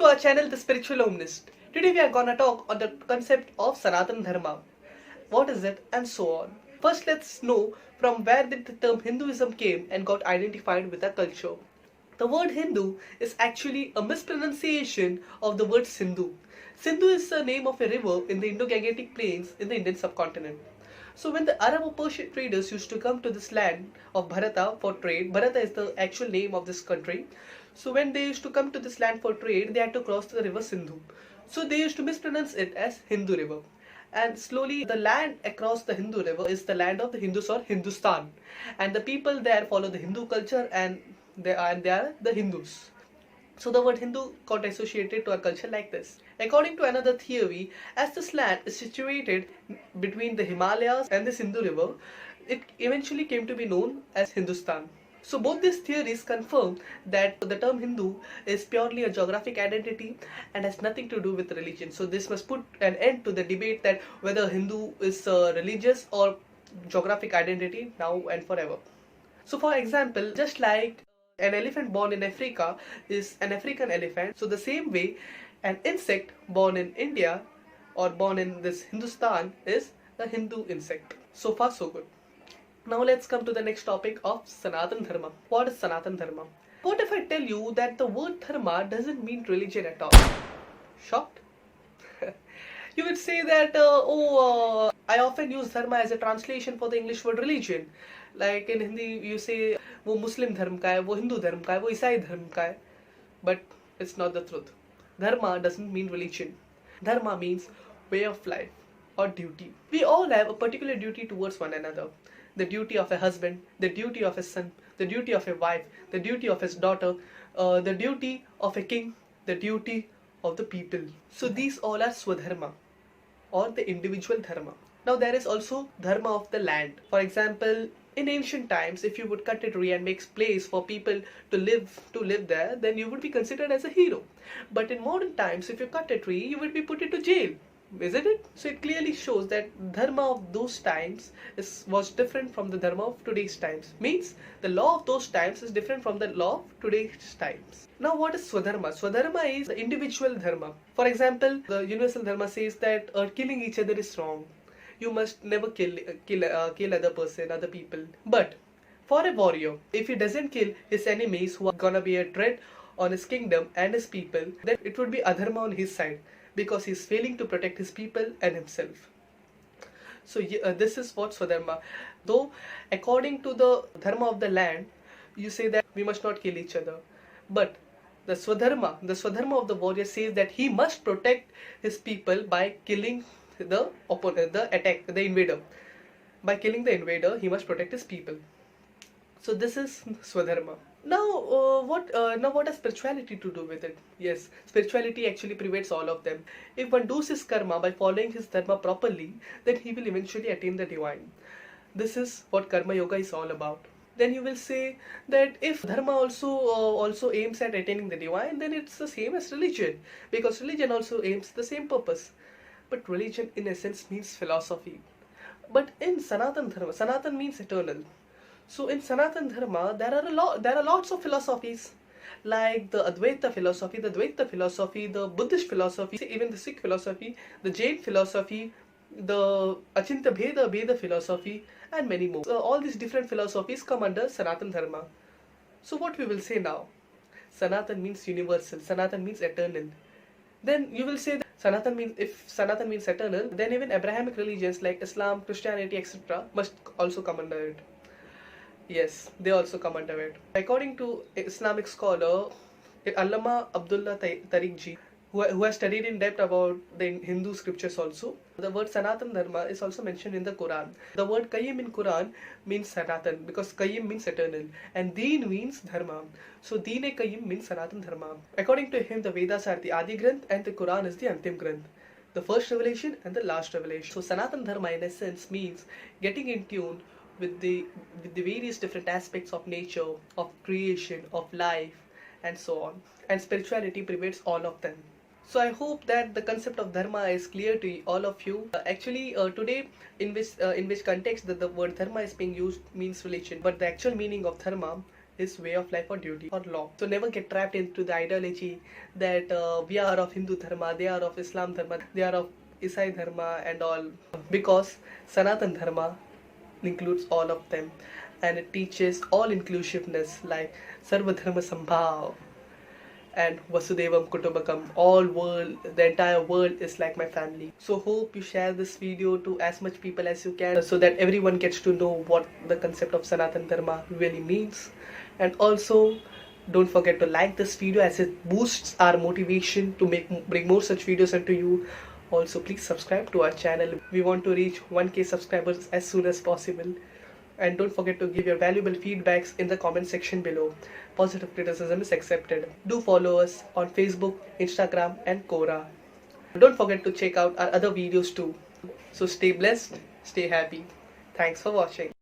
our channel, The Spiritual Humanist. Today we are gonna talk on the concept of Sanatan Dharma. What is it and so on. First let's know from where did the term Hinduism came and got identified with our culture. The word Hindu is actually a mispronunciation of the word Sindhu. Sindhu is the name of a river in the Indo-Gangetic plains in the Indian subcontinent. So when the Arab or Persian traders used to come to this land of Bharata for trade, Bharata is the actual name of this country. So when they used to come to this land for trade, they had to cross the river Sindhu. So they used to mispronounce it as Hindu river. And slowly the land across the Hindu river is the land of the Hindus or Hindustan. And the people there follow the Hindu culture and they are the Hindus. So the word Hindu got associated to our culture like this. According to another theory, as this land is situated between the Himalayas and the Sindhu river, it eventually came to be known as Hindustan. So both these theories confirm that the term Hindu is purely a geographic identity and has nothing to do with religion. So this must put an end to the debate that whether Hindu is a religious or geographic identity now and forever. So for example, just like an elephant born in Africa is an African elephant, so the same way an insect born in India or born in this Hindustan is a Hindu insect. So far so good. Now let's come to the next topic of Sanatan Dharma. What is Sanatan Dharma? What if I tell you that the word dharma doesn't mean religion at all? Shocked? You would say that, I often use dharma as a translation for the English word religion. Like in Hindi, you say, वो Muslim धर्म का है, वो Hindu धर्म का है, वो ईसाई धर्म का है. But it's not the truth. Dharma doesn't mean religion. Dharma means way of life or duty. We all have a particular duty towards one another. The duty of a husband, the duty of a son, the duty of a wife, the duty of his daughter, the duty of a king, the duty of the people. So these all are Swadharma or the individual dharma. Now there is also dharma of the land. For example, in ancient times, if you would cut a tree and make place for people to live there, then you would be considered as a hero. But in modern times, if you cut a tree, you would be put into jail. Isn't it? So it clearly shows that dharma of those times was different from the dharma of today's times. Means the law of those times is different from the law of today's times. Now what is Swadharma? Swadharma is the individual dharma. For example, the universal dharma says that killing each other is wrong. You must never kill other people. But for a warrior, if he doesn't kill his enemies who are gonna be a threat on his kingdom and his people, then it would be adharma on his side, because he is failing to protect his people and himself. So this is what Swadharma. Though according to the dharma of the land, you say that we must not kill each other. But the Swadharma of the warrior says that he must protect his people by killing the opponent, the invader. By killing the invader, he must protect his people. So this is Swadharma. Now, what has spirituality to do with it? Yes, spirituality actually pervades all of them. If one does his karma by following his dharma properly, then he will eventually attain the divine. This is what karma yoga is all about. Then you will say that if dharma also aims at attaining the divine, then it's the same as religion, because religion also aims the same purpose. But religion in essence means philosophy. But in Sanatan Dharma, Sanatan means eternal. So in Sanatan Dharma, there are lots of philosophies, like the Advaita philosophy, the Dvaita philosophy, the Buddhist philosophy, even the Sikh philosophy, the Jain philosophy, the Achintya Bheda philosophy, and many more. So all these different philosophies come under Sanatan Dharma. So what we will say now? Sanatan means universal. Sanatan means eternal. Then you will say that if Sanatan means eternal, then even Abrahamic religions like Islam, Christianity, etc. must also come under it. Yes, they also come under it. According to Islamic scholar Allama Abdullah Tariq who has studied in depth about the Hindu scriptures also, the word Sanatan Dharma is also mentioned in the Quran. The word Qayyim in Quran means Sanatan, because Qayyim means eternal and Deen means Dharma. So Deen-e-Qayyim means Sanatan Dharma. According to him, the Vedas are the Adi Granth and the Quran is the Antim Granth, the first revelation and the last revelation. So Sanatan Dharma in essence means getting in tune with the various different aspects of nature, of creation, of life, and so on. And spirituality pervades all of them. So I hope that the concept of dharma is clear to all of you. Today, in which context that the word dharma is being used means religion, but the actual meaning of dharma his way of life or duty or law. So never get trapped into the ideology that we are of Hindu Dharma, they are of Islam Dharma, they are of Isai Dharma and all, because Sanatan Dharma includes all of them, and it teaches all inclusiveness like Sarva Dharma Sambhav and Vasudevam Kutumbakam. All world, the entire world is like my family. So hope you share this video to as much people as you can, so that everyone gets to know what the concept of Sanatan Dharma really means. And also don't forget to like this video, as it boosts our motivation to bring more such videos into you. Also please subscribe to our channel. We want to reach 1k subscribers as soon as possible. And don't forget to give your valuable feedbacks in the comment section below. Positive criticism is accepted. Do follow us on Facebook, Instagram and Quora. Don't forget to check out our other videos too. So stay blessed, stay happy. Thanks for watching.